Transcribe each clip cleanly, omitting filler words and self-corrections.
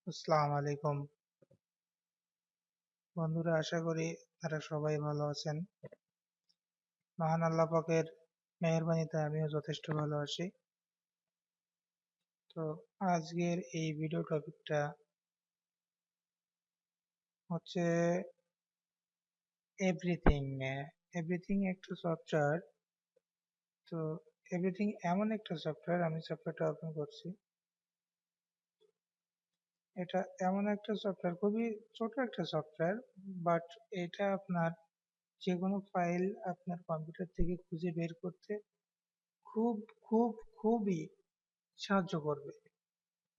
আসসালামু আলাইকুম বন্ধুরা, আশা করি তারা সবাই ভালো আছেন। মহান আল্লাহ পাকের মেহেরবানিতে আমিও যথেষ্ট ভালো আছি। তো আজকের এই ভিডিও টপিকটা হচ্ছে এভরিথিং। এভরিথিং একটা সফটওয়্যার। তো এভরিথিং এমন একটা সফটওয়্যার, আমি সফটওয়্যারটা ওপেন করছি। এটা এমন একটা সফটওয়্যার, খুবই ছোট একটা সফটওয়্যার, বাট এটা আপনার যে কোনো ফাইল আপনার কম্পিউটার থেকে খুঁজে বের করতে খুব খুব খুবই সাহায্য করবে,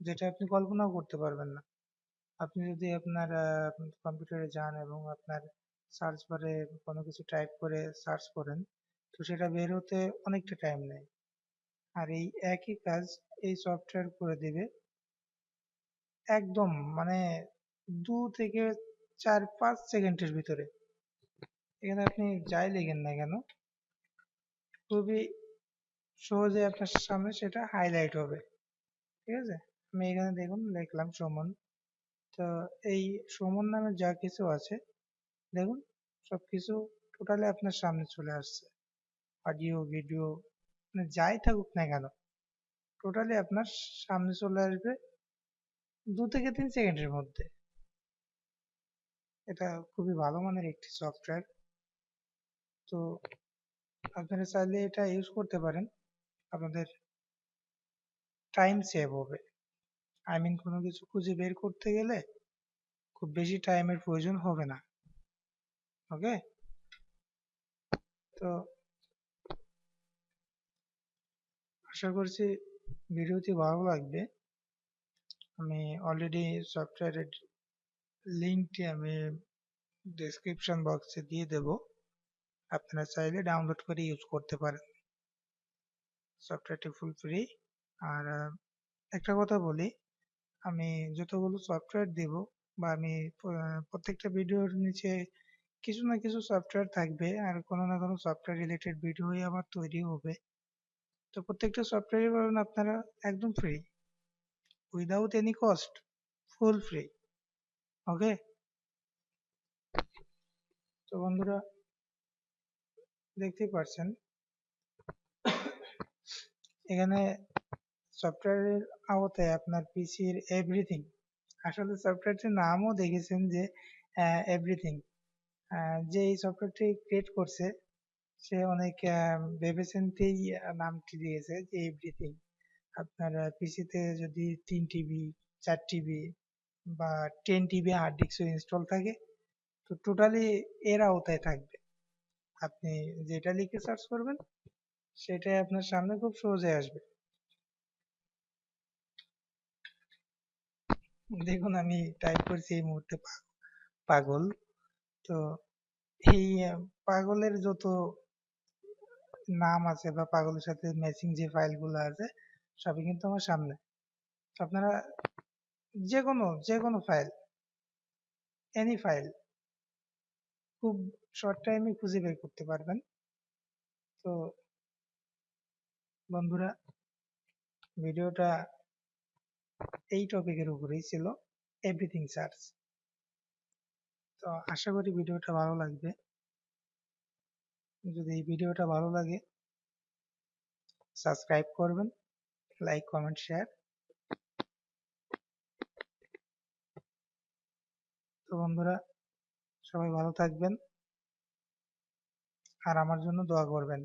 যেটা আপনি কল্পনাও করতে পারবেন না। আপনি যদি আপনার কম্পিউটারে যান এবং আপনার সার্চ বারে কোনো কিছু টাইপ করে সার্চ করেন, তো সেটা বের হতে অনেকটা টাইম নেয়। আর এই একই কাজ এই সফটওয়্যার করে দিবে একদম, মানে 2 থেকে 4-5 সেকেন্ডের ভিতরে। এখানে আপনি যাই লিখেন না কেন, খুবই সহজে আপনার সামনে সেটা হাইলাইট হবে। ঠিক আছে, আমি এখানে দেখুন লিখলাম সুমন। তো এই সুমন নামে যা কিছু আছে, দেখুন সবকিছু টোটালি আপনার সামনে চলে আসছে। অডিও, ভিডিও, মানে যাই থাকুক না কেন, টোটালি আপনার সামনে চলে আসবে 2 থেকে 3 সেকেন্ডের মধ্যে। এটা খুবই ভালো মানের একটি সফটওয়্যার। তো আপনারা চাইলে এটা ইউজ করতে পারেন, আপনাদের টাইম সেভ হবে। আই মিন, কোনো কিছু খুঁজে বের করতে গেলে খুব বেশি টাইমের প্রয়োজন হবে না। ওকে, তো আশা করছি ভিডিওটি ভালো লাগবে। আমি অলরেডি সফটওয়্যারের লিঙ্কটি আমি ডেসক্রিপশন বক্সে দিয়ে দেব, আপনারা চাইলে ডাউনলোড করে ইউজ করতে পারেন। সফটওয়্যারটি ফুল ফ্রি। আর একটা কথা বলি, আমি যতগুলো সফটওয়্যার দেব, বা আমি প্রত্যেকটা ভিডিওর নিচে কিছু না কিছু সফটওয়্যার থাকবে, আর কোনো না কোনো সফটওয়্যার রিলেটেড ভিডিওই আমার তৈরি হবে। তো প্রত্যেকটা সফটওয়্যারই পাবেন আপনারা একদম free, without any cost, full free. Okay, তো বন্ধুরা দেখতেই পাচ্ছেন এখানে সফটওয়্যারের আওতায় আপনার পিসির এভরিথিং। আসলে সফটওয়্যারটির নামও দেখেছেন যে এভরিথিং। যে এই সফটওয়্যারটি ক্রিয়েট করছে সে অনেক ভেবেচিন্তেই নামটি দিয়েছে যে এভরিথিং। আপনার পিসিতে যদি 3 টিবি, 4 টিবি বা 10 টিবি হার্ড ডিস্ক ইনস্টল থাকে, তো টোটালি এর আওতায় থাকবে। আপনি যেটা লিখে সার্চ করবেন সেটাই আপনার সামনে খুব সহজে আসবে। দেখুন আমি টাইপ করছি এই মুহূর্তে পাগল। তো এই পাগলের যত নাম আছে বা পাগলের সাথে ম্যাচিং যে ফাইলগুলো আছে, সবই কিন্তু আমার সামনে। তো আপনারা যে কোনো ফাইল, এনি ফাইল খুব শর্ট টাইমে খুঁজে বের করতে পারবেন। তো বন্ধুরা, ভিডিওটা এই টপিকের উপরেই ছিল, এভরিথিং সার্চ। তো আশা করি ভিডিওটা ভালো লাগবে। যদি এই ভিডিওটা ভালো লাগে, সাবস্ক্রাইব করবেন, লাইক, কমেন্ট, শেয়ার। তো বন্ধুরা, সবাই ভালো থাকবেন আর আমার জন্য দোয়া করবেন।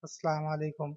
আসসালামু আলাইকুম।